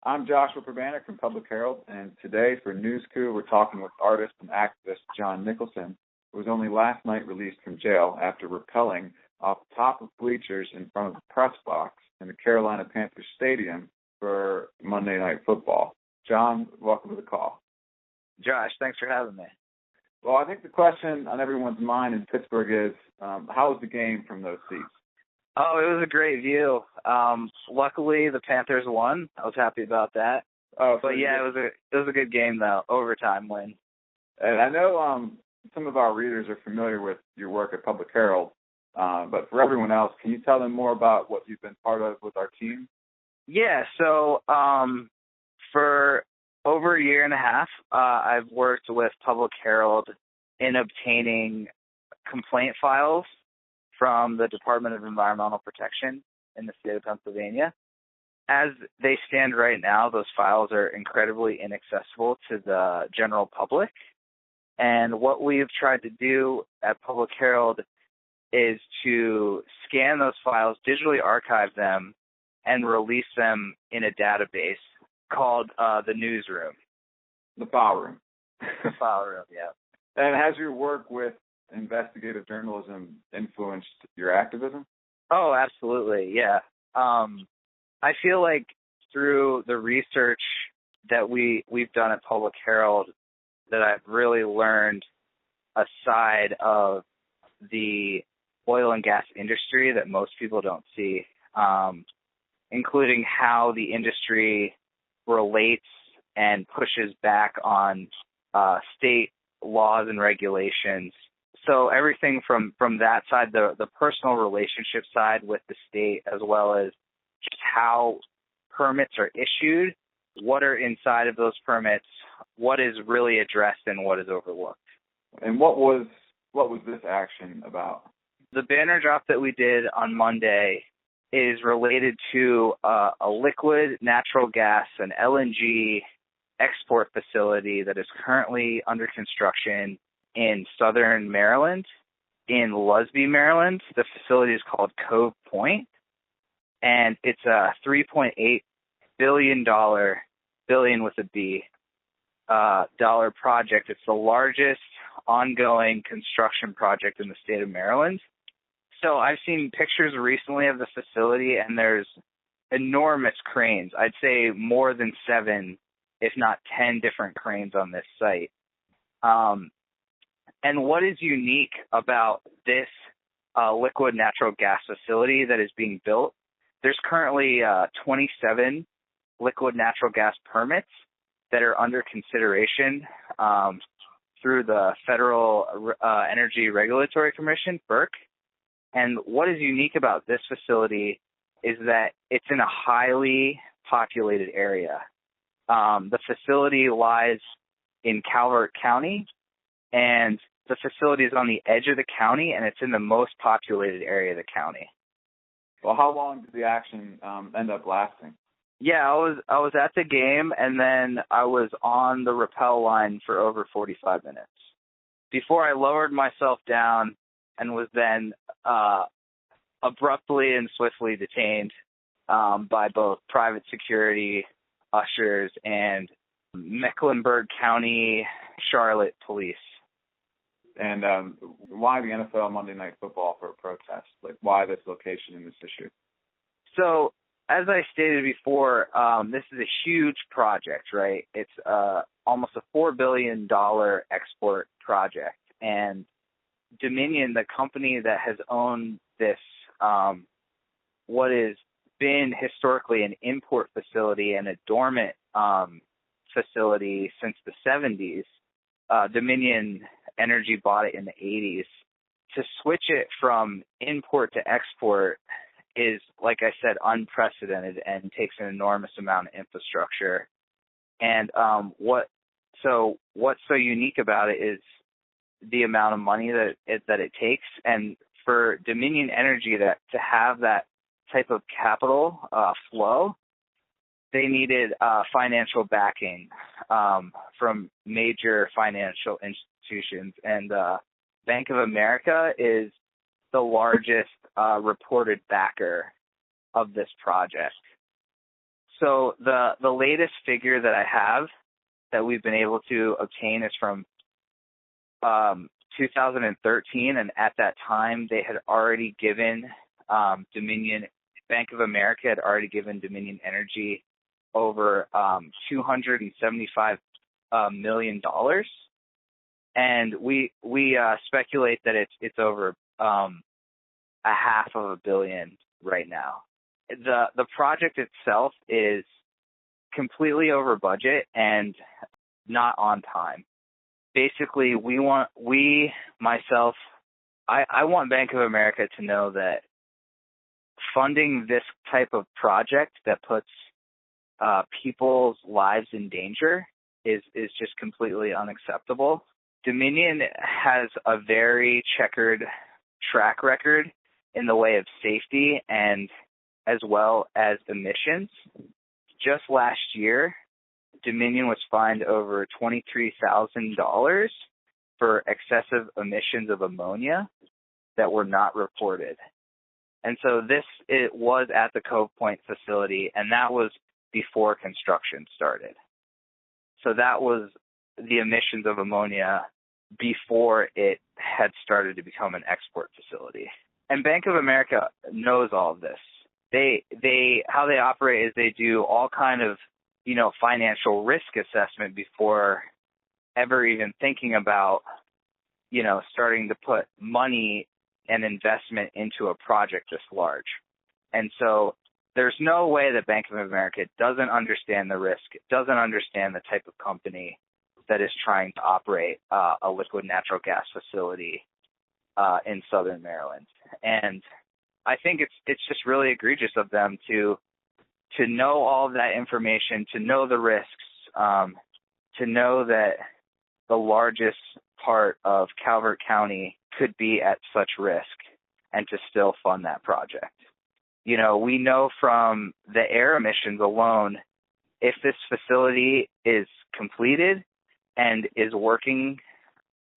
I'm Joshua Perbanek from Public Herald, and today for News Coup, we're talking with artist and activist John Nicholson, who was only last night released from jail after rappelling off the top of bleachers in front of the press box in the Carolina Panthers Stadium for Monday Night Football. John, welcome to the call. Josh, thanks for having me. Well, I think the question on everyone's mind in Pittsburgh is, how was the game from those seats? Oh, it was a great view. Luckily, the Panthers won. I was happy about that. Oh, but yeah, it was a good game though. Overtime win. And I know some of our readers are familiar with your work at Public Herald, but for everyone else, can you tell them more about what you've been part of with our team? Yeah. So for over a year and a half, I've worked with Public Herald in obtaining complaint files from the Department of Environmental Protection in the state of Pennsylvania. As they stand right now, those files are incredibly inaccessible to the general public. And what we've tried to do at Public Herald is to scan those files, digitally archive them, and release them in a database called the Newsroom. The File Room. The File Room, yeah. And has your work with investigative journalism influenced your activism? Oh, absolutely, yeah. I feel like through the research that we've done at Public Herald that I've really learned a side of the oil and gas industry that most people don't see, including how the industry relates and pushes back on state laws and regulations. So everything from that side, the personal relationship side with the state, as well as just how permits are issued, what are inside of those permits, what is really addressed and what is overlooked. And what was this action about? The banner drop that we did on Monday is related to a liquid natural gas, an LNG export facility that is currently under construction in southern Maryland, in Lusby, Maryland. The facility is called Cove Point, and it's a $3.8 billion, billion with a B, dollar project. It's the largest ongoing construction project in the state of Maryland. So I've seen pictures recently of the facility, and there's enormous cranes. I'd say more than 7, if not 10 different cranes on this site. And what is unique about this liquid natural gas facility that is being built, there's currently 27 liquid natural gas permits that are under consideration through the Federal Energy Regulatory Commission, FERC. And what is unique about this facility is that it's in a highly populated area. The facility lies in Calvert County, and the facility is on the edge of the county, and it's in the most populated area of the county. Well, how long did the action end up lasting? Yeah, I was at the game, and then I was on the rappel line for over 45 minutes before I lowered myself down and was then abruptly and swiftly detained by both private security, ushers, and Mecklenburg County, Charlotte police. And why the NFL Monday Night Football for a protest? Like, why this location and this issue? So, as I stated before, this is a huge project, right? It's almost a $4 billion export project. And Dominion, the company that has owned this, what has been historically an import facility and a dormant facility since the 70s, Dominion Energy bought it in the 80s. To switch it from import to export is, like I said, unprecedented and takes an enormous amount of infrastructure. And what's so unique about it is the amount of money that it takes. And for Dominion Energy to have that type of capital flow, they needed financial backing from major financial institutions. And Bank of America is the largest reported backer of this project. So the latest figure that I have that we've been able to obtain is from 2013, and at that time they had already given Bank of America had already given Dominion Energy over $275 million, and we speculate that it's over $500 million right now. The project itself is completely over budget and not on time. Basically, I want Bank of America to know that funding this type of project that puts people's lives in danger is just completely unacceptable. Dominion has a very checkered track record in the way of safety and as well as emissions. Just last year, Dominion was fined over $23,000 for excessive emissions of ammonia that were not reported. And so it was at the Cove Point facility, and that was before construction started. So that was the emissions of ammonia before it had started to become an export facility. And Bank of America knows all of this. How they operate is they do all kind of, financial risk assessment before ever even thinking about, starting to put money and investment into a project this large. And so there's no way that Bank of America doesn't understand the risk, doesn't understand the type of company that is trying to operate a liquid natural gas facility in Southern Maryland. And I think it's just really egregious of them to know all of that information, to know the risks, to know that the largest part of Calvert County could be at such risk, and to still fund that project. We know from the air emissions alone, if this facility is completed and is working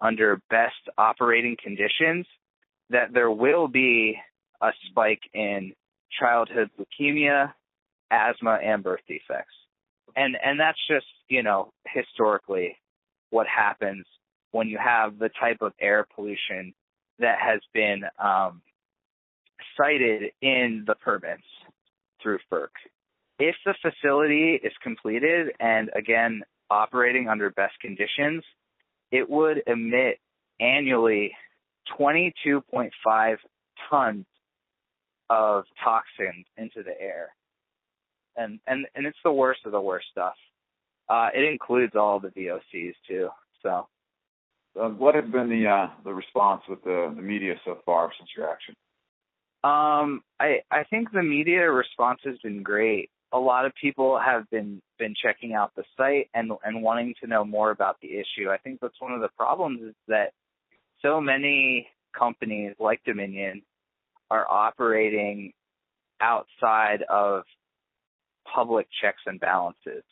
under best operating conditions, that there will be a spike in childhood leukemia, asthma, and birth defects. And that's just, historically what happens when you have the type of air pollution that has been cited in the permits through FERC. If the facility is completed and, again, operating under best conditions, it would emit annually 22.5 tons of toxins into the air. And it's the worst of the worst stuff. It includes all the VOCs too. So, what has been the response with the media so far since your action? I think the media response has been great. A lot of people have been checking out the site and wanting to know more about the issue. I think that's one of the problems, is that so many companies like Dominion are operating outside of public checks and balances.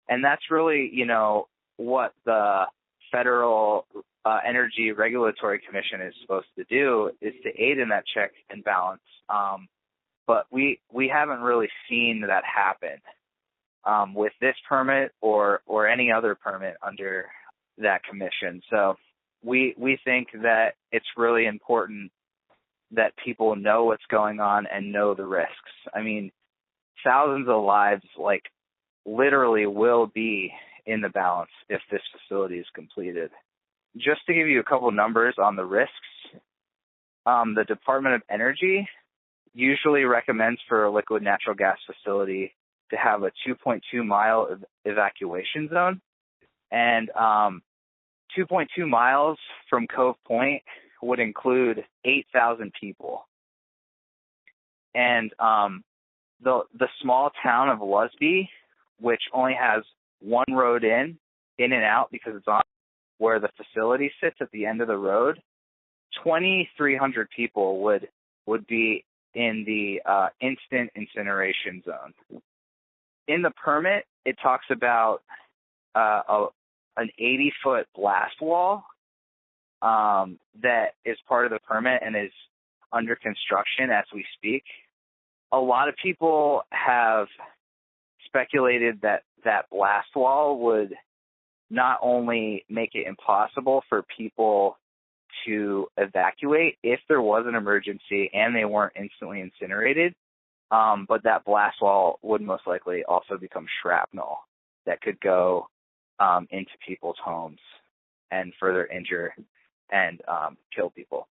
And that's really, what the Federal Energy Regulatory Commission is supposed to do, is to aid in that check and balance. But we haven't really seen that happen with this permit or any other permit under that commission. So we think that it's really important that people know what's going on and know the risks. I mean, thousands of lives, literally will be in the balance if this facility is completed. Just to give you a couple numbers on the risks, the Department of Energy usually recommends for a liquid natural gas facility to have a 2.2 mile evacuation zone. And 2.2 miles from Cove Point would include 8,000 people. And the small town of Lusby, which only has one road in and out because it's on where the facility sits at the end of the road, 2,300 people would be in the instant incineration zone. In the permit, it talks about an 80-foot blast wall that is part of the permit and is under construction as we speak. A lot of people have speculated that that blast wall would not only make it impossible for people to evacuate if there was an emergency and they weren't instantly incinerated, but that blast wall would most likely also become shrapnel that could go into people's homes and further injure and kill people.